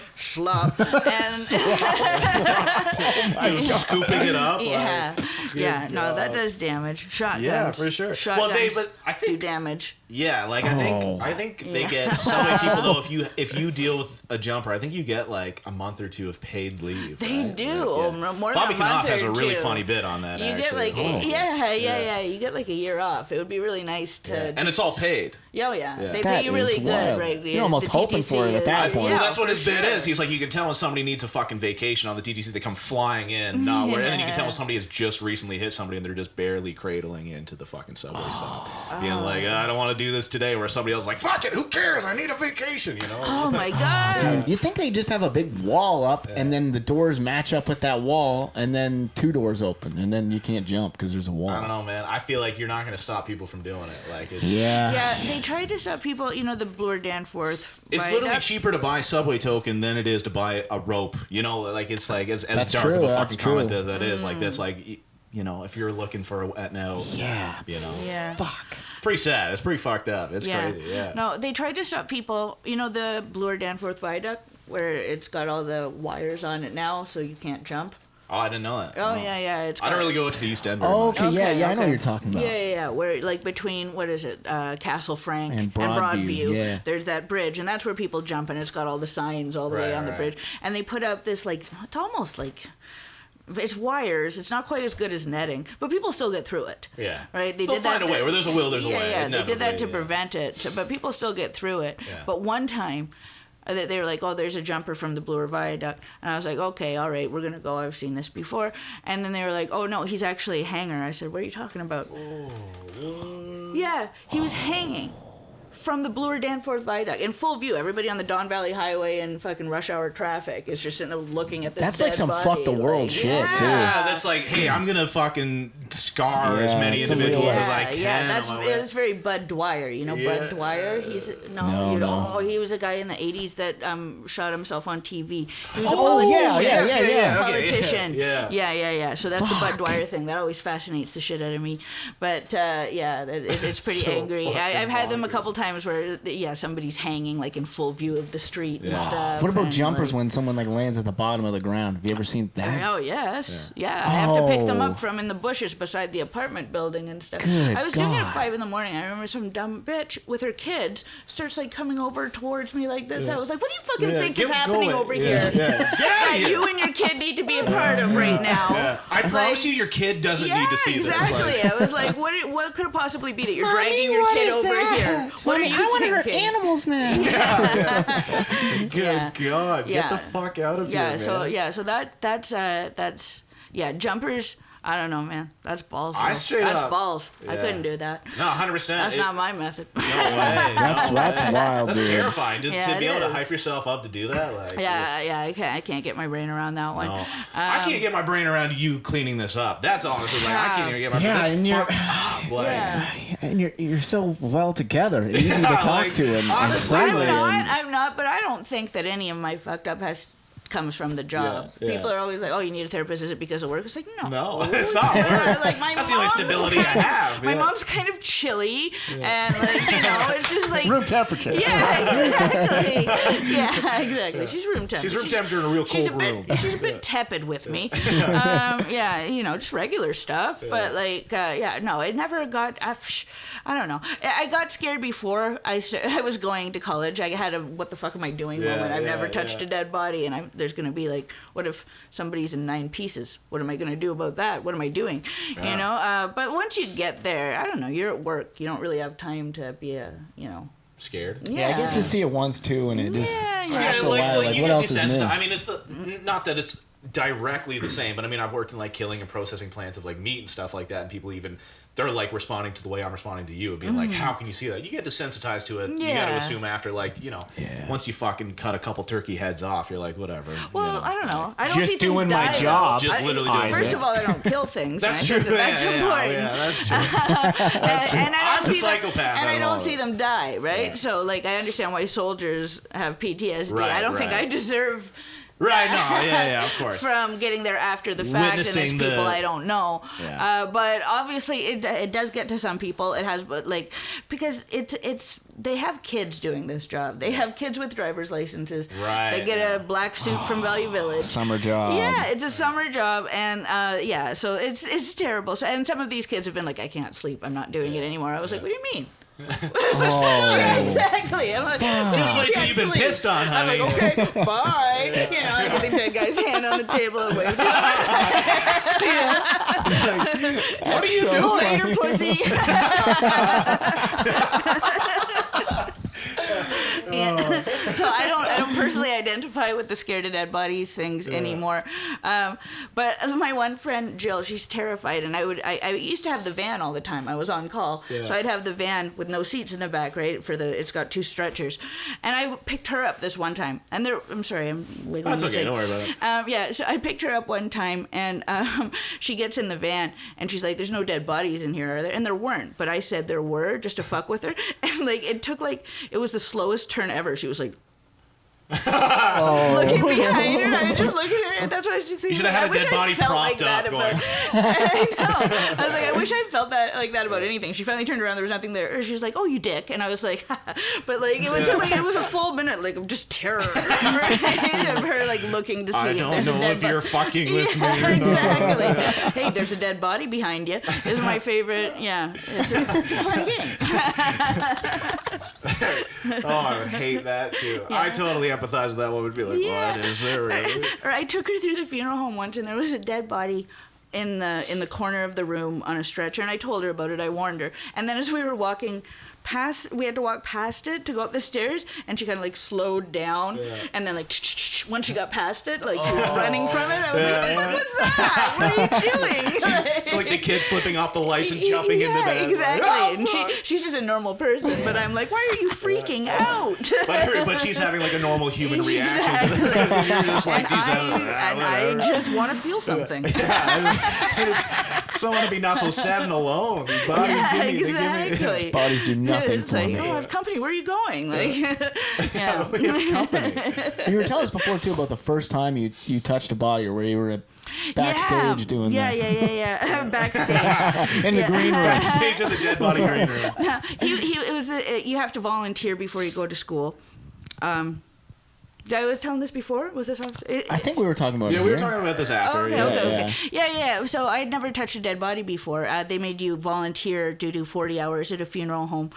scooping it up. yeah, Good no, that God. does damage. Shotguns, Yeah, for sure. Shotguns But I think do damage. Yeah, like I think they get so many people though. If you deal with a jumper, I think you get like a month or two of paid leave. They right? do. Like, More Bobby than a month Knopf has or a really two. funny bit on that. You actually. get like you get like a year off. It would be really nice to. and it's all paid. Yeah. They That pay you really is good, wild. right? You're almost The hoping for it at that TTC point. Yeah, Well, that's what for his bit sure. is. He's like, you can tell when somebody needs a fucking vacation on the TTC. They come flying in, not where, and then you can tell when somebody has just recently hit somebody and they're just barely cradling into the fucking subway stop, being like, I don't want to do this today. Where somebody else is like, fuck it, who cares? I need a vacation, you know? Oh my god. Dude, you think they just have a big wall up, and then the doors match up with that wall, and then two doors open, and then you can't jump because there's a wall. I don't know, man. I feel like you're not going to stop people from doing it. Like it's Yeah, they tried to stop people. The Bloor Danforth. It's by literally that- cheaper to buy a subway token than it is to buy a rope. You know, like it's like as That's dark true, of a that's fucking comment true. as that is. Like that's like if you're looking for a no, Yeah. Yeah. Fuck. it's pretty sad. It's pretty fucked up. It's crazy. Yeah. No, they tried to stop people. The Bloor Danforth Viaduct where it's got all the wires on it now, so you can't jump. Oh, I didn't know that. Oh No. yeah. It's. I don't got- really go to the East End very Oh, much. okay, I know what okay. you're talking about. Yeah. Where like between what is it, Castle Frank And Broadview, yeah. there's that bridge, and that's where people jump, and it's got all the signs all the way Right, on the right. bridge, and they put up this like it's almost like. It's wires. It's not quite as good as netting, but people still get through it. Yeah. Right. They'll find a way. Where there's a will, there's a way. Yeah. They did that to Inevitably, prevent it, but people still get through it. Yeah. But one time, they were like, "Oh, there's a jumper from the Bloor Viaduct," and I was like, "Okay, all right, we're gonna go. I've seen this before." And then they were like, "Oh no, he's actually a hanger." I said, "What are you talking about?" Yeah, he was hanging. from the Bloor Danforth Viaduct in full view. Everybody on the Don Valley Highway in fucking rush hour traffic is just sitting there looking at this. That's like dead some body. fuck the world shit too. Yeah, that's like, hey, I'm gonna fucking scar as many it's some individuals real- as I can. Yeah, on my way. it's very Bud Dwyer. You know Yeah. Bud Dwyer? He's No. he was a guy in the 80s that shot himself on TV. He was a politician. Yeah. So that's the Bud Dwyer thing. That always fascinates the shit out of me. But it's pretty So angry. fucking I've had them a bonkers. couple times where somebody's hanging like in full view of the street and stuff. What about and, jumpers like, when someone like lands at the bottom of the ground? Have you ever seen that? Oh yes, yeah. I have to pick them Oh. up from in the bushes beside the apartment building and stuff. Good I was doing it at God. 5 in the morning. I remember some dumb bitch with her kids starts like coming over towards me like this. I was like, "What do you fucking think is get happening going. over Yeah. here? Get out of That here. you and your kid need to be a part of right now." I promise you, your kid doesn't need to see exactly. this. Like, I was like, "What could it possibly be that you're dragging your kid over here? What are you thinking?" animals now. good Yeah. God, Yeah. get the fuck out of here, man. So that's jumpers. I don't know, man. That's balls. I though. straight That's up- balls. I yeah. couldn't do that. No, 100%. That's not my method. No way. That's wild, That's dude. terrifying. To Yeah, be it able to is. hype yourself up to do that, like. Yeah. I can't get my brain around that one. No. I can't get my brain around you cleaning this up. That's honestly like I can't even get my Yeah, brain. and you're- That's fucked up. Like, Yeah. And you're so well together, and easy to Yeah, talk like, to, and honestly, friendly. and- I'm not, but I don't think that any of my fucked up comes from the job. Yeah. People are always like, "Oh, you need a therapist? Is it because of work?" It's like, No, it's not Yeah, work. like my That's the only mom's stability I kind of- have. My yeah. mom's kind of chilly, and it's just like room temperature. Yeah, exactly. Yeah, exactly. She's room temperature. She's room temperature in a real cold room. She's a bit tepid with me. Just regular stuff. But no, it never got. I don't know. I got scared before I was going to college. I had a "what the fuck am I doing" moment. I've never touched a dead body, and there's gonna be like, what if somebody's in 9 pieces? What am I gonna do about that? What am I doing? Yeah. You know. But once you get there, I don't know. You're at work. You don't really have time to be Scared. Yeah, I guess you see it once too, and it just Yeah, after a like, while, like like you what get else is desensitized. new? I mean, it's not that it's directly the same, but I mean, I've worked in like killing and processing plants of like meat and stuff like that, and people even they're like responding to the way I'm responding to you, and being like, "How can you see that?" You get desensitized to it. You got to Yeah. assume after once you fucking cut a couple turkey heads off, you're like, whatever. Well, I don't know. I don't Just see things doing my die, though. job. Just literally doing First it. of all, I don't kill things. That's and I true. think that's important. Yeah, that's true. And I I'm don't the see them, psychopath and out I of all don't see of them die, right? Yeah. So, like, I understand why soldiers have PTSD. Right, I don't think I right. deserve Right? No, yeah, of course. from getting there after the fact, and it's Witnessing people the- I don't know. Yeah. But obviously, it does get to some people. It has, but like, because it's they have kids doing this job. They have kids with driver's licenses. Right, They get yeah. a black suit from Value Village. Summer job. Yeah, it's a summer job, and so it's terrible. So, and some of these kids have been like, "I can't sleep. I'm not doing it anymore." I was like, "What do you mean?" Yeah, exactly. I'm like, Just wait till "I you've been can't sleep." pissed on, I'm honey. like, okay, bye. You know, I put the dead guy's hand on the table and wave. What are you doing? Oh, later, pussy. Yeah. So I don't personally identify with the scared of dead bodies things anymore. But my one friend Jill, she's terrified, and I used to have the van all the time. I was on call, so I'd have the van with no seats in the back, right? It's got 2 stretchers, and I picked her up this one time. And I'm sorry, I'm wiggling. That's the okay. thing. Don't worry about it. So I picked her up one time, and she gets in the van, and she's like, "There's no dead bodies in here, are there?" And there weren't, but I said there were, just to fuck with her. And like it was the slowest turn ever. She was like, looking behind her. I just look at her, and that's what she's thinking. You should have had I a wish dead I body felt propped that up about- going. I know. I was like, I wish I felt that about anything. She finally turned around. There was nothing there. She's like, "Oh, you dick," and I was like, but like it was a full minute like of just terror, right? Of her like looking to see I if don't there's a know dead if you're fucking with me. yeah, Or not. exactly. Hey, there's a dead body behind you. This is my favorite. Yeah, it's a fun game. Oh, I would hate that too. I totally empathize with that one. Would be like, Yeah. what is there really? Or I took her through the funeral home once, and there was a dead body in the corner of the room on a stretcher, and I told her about it. I warned her, and then as we were walking we had to walk past it to go up the stairs, and she kind of like slowed down, and then like once she got past it, like she was running from it. I was like, what the fuck was that? What are you doing? She's like the kid flipping off the lights and jumping into bed. Exactly. Like, And she's just a normal person, but I'm like, why are you freaking out? but she's having like a normal human reaction to this, and you're just like, I just want to feel something. I just don't want to be not so sad and alone. These bodies Exactly. These bodies do nothing It's for like, me. oh, I have company. Where are you going? Like, yeah. We have company. You were telling us before too about the first time you touched a body, or where you were backstage doing that. Yeah. Backstage. In the green room. Backstage of the dead body green room. It was you have to volunteer before you go to school. I was telling this before. Was this? I think we were talking about it. Yeah, we were talking about this after. Okay. Yeah. So I had never touched a dead body before. They made you volunteer to do 40 hours at a funeral home.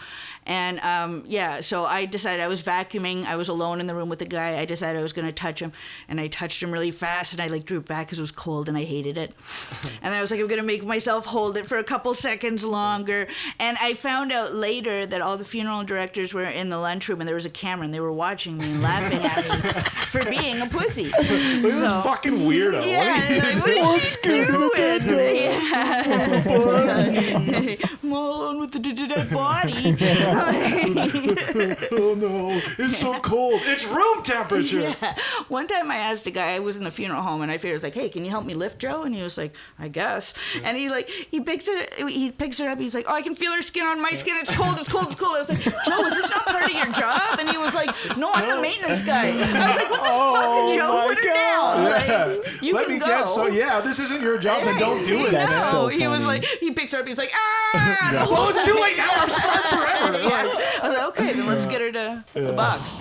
And so I decided, I was vacuuming. I was alone in the room with the guy. I decided I was going to touch him. And I touched him really fast. And I like drew it back because it was cold and I hated it. And then I was like, I'm going to make myself hold it for a couple seconds longer. And I found out later that all the funeral directors were in the lunchroom and there was a camera and they were watching me and laughing at me for being a pussy. Look at this fucking weirdo. Yeah, what is she doing? Yeah. I'm all alone with the dead body. Oh no, it's so cold. It's room temperature. Yeah. One time I asked a guy, I was in the funeral home, and I figured, I was like, hey, can you help me lift Joe? And he was like, I guess. And he picks her up. He's like, oh, I can feel her skin on my skin. It's cold. I was like, Joe, is this not part of your job? And he was like, no, I'm the maintenance guy. I was like, what the fuck, Joe? Put her down. Like, you Let can me go. guess. So yeah, this isn't your job. Then don't do it. That's No, so he was funny. like, he picks her up. He's like, ah. Well, it's too late now. I'm scarred forever. I was like, okay, then let's get her to the box.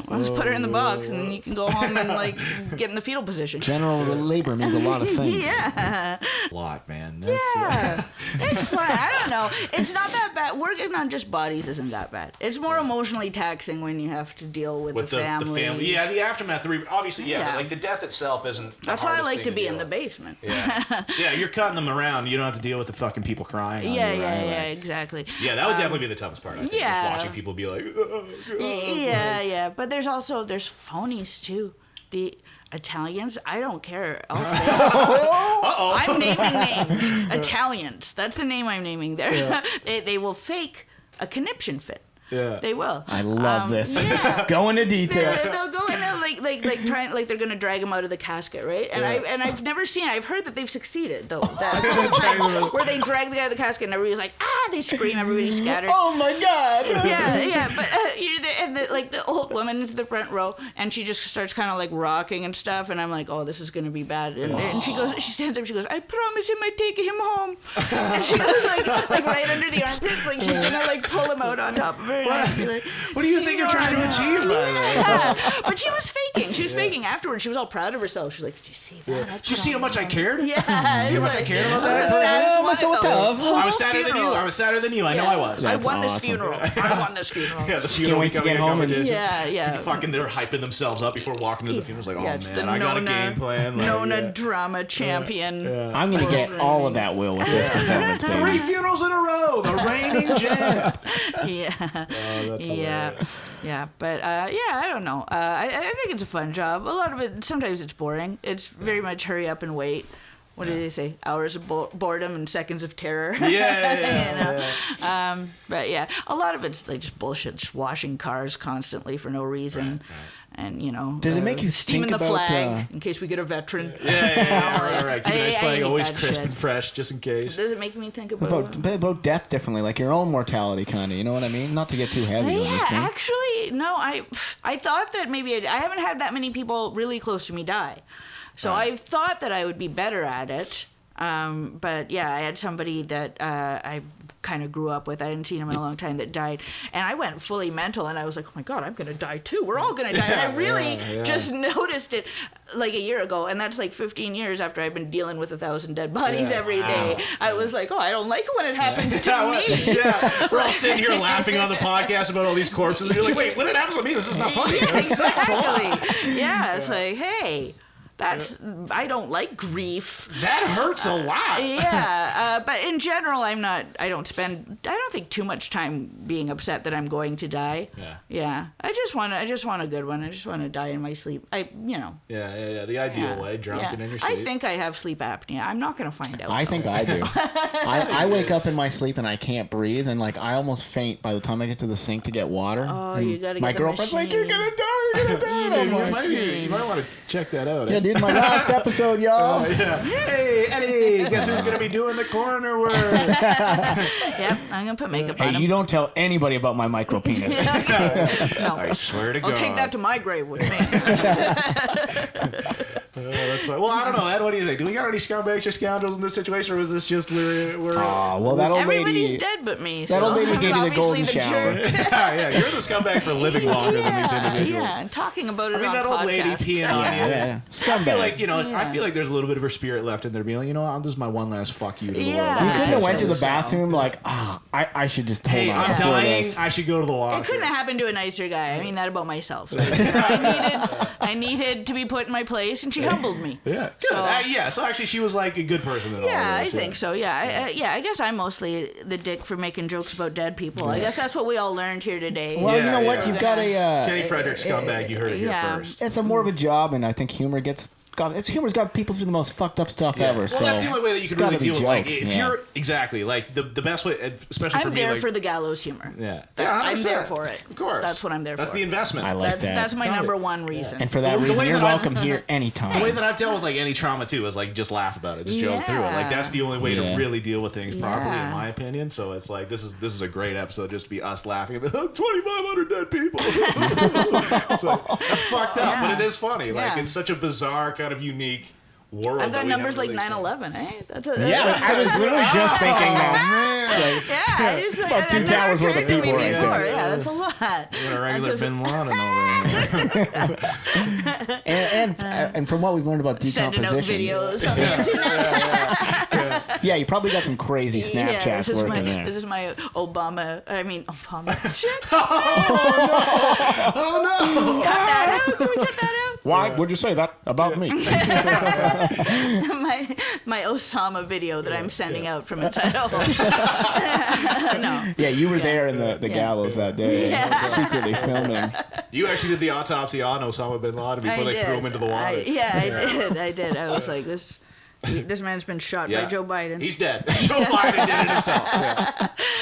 Let's put her in the box, and then you can go home and like get in the fetal position. General labor means a lot of things. Yeah. Lot, man. Yeah. It's fun. I don't know. It's not that bad. Working on just bodies isn't that bad. It's more emotionally taxing when you have to deal with the family. Yeah, the aftermath. Obviously, Yeah. but like the death itself isn't. the That's why I hardest like thing to be deal in the with. basement. Yeah. Yeah, you're cutting them around. You don't have to deal with the fucking people crying. On Yeah, you, right? yeah, Like, exactly. yeah, that would definitely be the toughest part. I think. Yeah. Just watching people be like, oh, God. Yeah. But there's phonies too. The Italians, I don't care. I'll say it. I'm naming names. Italians. That's the name I'm naming there. Yeah. They will fake a conniption fit. Yeah. They will. I love this. Yeah. Go into detail. They'll go in there like trying, like they're gonna drag him out of the casket, right? And I've never seen it. I've heard that they've succeeded though. Where they drag the guy out of the casket and everybody's like, they scream, everybody scatters. Oh my God. Yeah, but you're there, and the old woman is in the front row, and she just starts kind of like rocking and stuff, and I'm like, oh, this is gonna be bad. And she stands up, she goes, I promise him I'd take him home. And she goes like right under the armpits, like she's gonna like pull him out on top of her. And I'd be like, What do you think you're trying to achieve by this? yeah. But she was faking. She was faking afterwards. She was all proud of herself. She was like, did you see that? Did you see how much I cared? Yeah. See how much I cared about that? Oh, I'm so tough. I was sadder than you. I was sadder than you. I know I was. I That's won this awesome. funeral. I won this funeral. Yeah, the funeral. wait to get home and- Yeah. Fucking, they're hyping themselves up before walking to the funeral. It's like, oh Yeah, it's man, the I got a Nona- game plan. Like, Nona drama champion. I'm going to get all of that, Will, with this performance, 3 baby. funerals in a row. The reigning champ. Yeah. Oh, that's Yeah, but I don't know. I think it's a fun job. A lot of it, sometimes it's boring. It's very much hurry up and wait. What do they say? Hours of boredom and seconds of terror. Yeah. But yeah, a lot of it's like just bullshit, just washing cars constantly for no reason. Right. And, you know, Does it make you steaming think the about, flag in case we get a veteran. Yeah. Right. Keep a nice I flag hate always that crisp shit. and fresh, just in case. Does it make me think about About death differently, like your own mortality, kind of. You know what I mean? Not to get too heavy on Yeah, this thing. actually, no. I thought that maybe I haven't had that many people really close to me die, so I thought that I would be better at it. But yeah, I had somebody that I kind of grew up with. I hadn't seen him in a long time that died, and I went fully mental, and I was like, oh my God, I'm gonna die too. We're all gonna die. And I really just noticed it like a year ago, and that's like 15 years after I've been dealing with 1,000 dead bodies every day. I was like, oh, I don't like it when it happens to me. Yeah, we're all sitting here laughing on the podcast about all these corpses, and you're like, wait, when it happens to me, this is not funny. Yeah, This sucks a lot. exactly. Yeah, it's like, hey, I don't like grief. That hurts a lot. Yeah, but in general, I don't think too much time being upset that I'm going to die. Yeah. I just want a good one. I just want to die in my sleep. Yeah. The ideal way, drunk and in your sleep. I think I have sleep apnea. I'm not gonna find out. I think I do. I wake up in my sleep and I can't breathe, and like I almost faint by the time I get to the sink to get water. Oh, you gotta get my the girlfriend's like, "You're gonna die, you're gonna die." You might want to check that out. Yeah, dude, my last episode, y'all. Hey, Eddie, guess who's gonna be doing the coroner work? Yep, I'm gonna put makeup on Hey, him. you don't tell anybody about my micro penis. No. I swear to God. I'll take that to my grave with me. That's fine. Well, I don't know, Ed. What do you think? Do we got any scumbags or scoundrels in this situation, or is this just we're Well, that old Everybody's lady. dead but me. That old lady I'm gave you the obviously golden shower. jerk. yeah, you're the scumbag for living longer than these individuals. Yeah, and talking about it I mean, on that old lady podcasts. peeing on you. Yeah. I Scumbag. feel like I feel like there's a little bit of her spirit left in there, being like, this is my one last fuck you to the world. Yeah. You couldn't have went to the So- bathroom like, I should just hold Hey, on. I'm before dying. this. I should go to the washer. It couldn't have happened to a nicer guy. I mean that about myself. I needed to be put in my place, and she humbled me. Yeah. Good. So- So actually, she was like a good person. In Yeah, all I this, think so. Yeah, I guess I'm mostly the dick for making jokes about dead people. I guess that's what we all learned here today. Well, Yeah, you know what? yeah. You've got a. Jennie Frederick scumbag. You heard it here Yeah. first. It's a morbid job, and I think humor's got people through the most fucked up stuff ever. Well, So that's the only way that you it's can really gotta be deal with like jokes, if yeah. you're exactly like the best way, especially for I'm me. there like, for the gallows humor. yeah, I'm 100%. there for it. Of course, That's what I'm there That's for. the investment. I like that. That's my Got number it. one reason. And for that The reason, way you're that I've- welcome here anytime. The way that I've dealt with like any trauma too is like just laugh about it, just joke through it. Like that's the only way to Yeah. really deal with things properly, in Yeah. my opinion. So it's like this is a great episode just to be us laughing about 2,500 dead people. It's like, that's fucked up, but it is funny. Like Yeah. it's such a bizarre kind of unique world. I've that got we numbers like haven't really 9/11. That's Yeah, I was literally just thinking that. Yeah, it's about two towers worth of people right there. Yeah, that's a lot. experienced. A regular That's a- Bin Laden over there. And from what we've learned about Sending out decomposition, videos on the internet. yeah, you probably got some crazy Yeah, Snapchats working there. this is my Obama. Shit. Oh no! Cut that out. Can we cut that Why would you say that about me? out? my Osama video that I'm sending out from inside home. No. Yeah, you were there in the gallows that day, Yeah. secretly filming. You actually did the autopsy on Osama bin Laden before they threw him into the water. I did. I was like, this man's been shot by Joe Biden. He's dead. Joe Biden did it himself.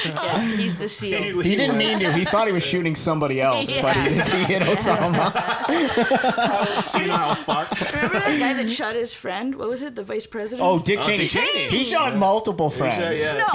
Yeah. He's the SEAL. He didn't mean to. He thought he was shooting somebody else, but he hit Osama. See how fuck. Remember that guy that shot his friend? What was it? The vice president? Oh, Dick Cheney. Dick Cheney. He shot multiple friends. yeah. No.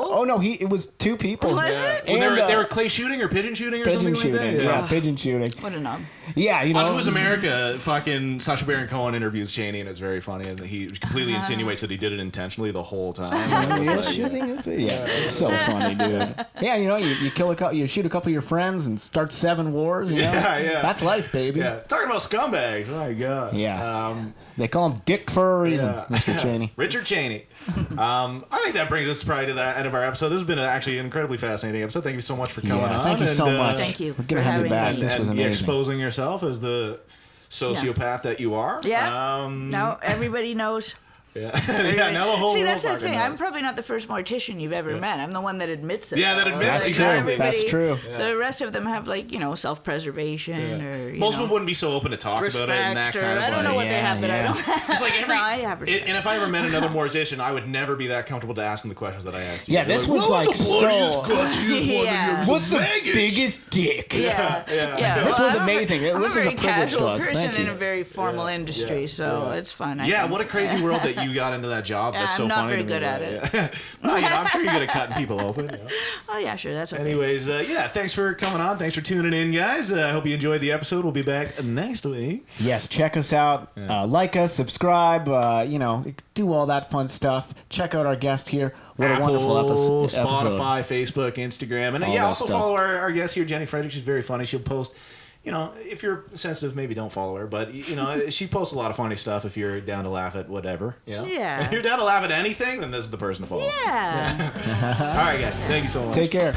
Oh no, it was two people. Was it? Well, And, they were clay shooting or pigeon shooting or pigeon something shooting. like that. Yeah, pigeon shooting. What a knob. Yeah, you know. On Who's America, fucking Sacha Baron Cohen interviews Cheney, and it's very funny, and he completely insinuates that he did it intentionally the whole time. And it's Yeah, like, it's so funny, dude. Yeah, you know, you shoot a couple of your friends and start 7 wars. You know? Yeah. That's life, baby. yeah, talking about scumbags. My God. Yeah. They call him Dick for a reason, Yeah. Mr. Cheney. Richard Cheney. I think that brings us probably to the end of our episode. This has been actually an incredibly fascinating episode. Thank you so much for coming on. Thank you so and, much. Thank you We're gonna for have you having back. me. This was and amazing. exposing yourself as the sociopath that you are. Yeah. Now everybody knows. Yeah. Yeah, now the whole See, world that's the fucking thing. knows. I'm probably not the first mortician you've ever met. I'm the one that admits it. Yeah, that admits That's it. true. Exactly. That's true. The rest of them have self-preservation or Most of them wouldn't be so open to talk about it and that respect, kind of I don't know what they yeah, have that I don't have. It's like every, No, I have respect. and if I ever met another mortician, I would never be that comfortable to ask them the questions that I asked you. Yeah, this was "What like the bloodiest so- guts you've won in Yeah. your What's the Vegas?" biggest dick? Yeah. This was I'm a amazing. I'm This a was a very privilege to casual us. person Thank in you. a very formal industry, so it's fun. I Yeah, think. what a crazy world that you got into that job. That's I'm so not funny. very to me, good at right? it. Yeah. Well, I'm sure you're good at cutting people open. You know. Oh yeah, sure, that's okay. Anyways, thanks for coming on. Thanks for tuning in, guys. I hope you enjoyed the episode. We'll be back next week. Yes, check us out. Like us, subscribe, do all that fun stuff. Check out our guest here. What a wonderful episode. Spotify, Facebook, Instagram. And All yeah, that also stuff. follow our guest here, Jennie Frederick. She's very funny. She'll post, if you're sensitive, maybe don't follow her. But, she posts a lot of funny stuff if you're down to laugh at whatever. Yeah. If you're down to laugh at anything, then this is the person to follow. Yeah. All right, guys. Thank you so much. Take care.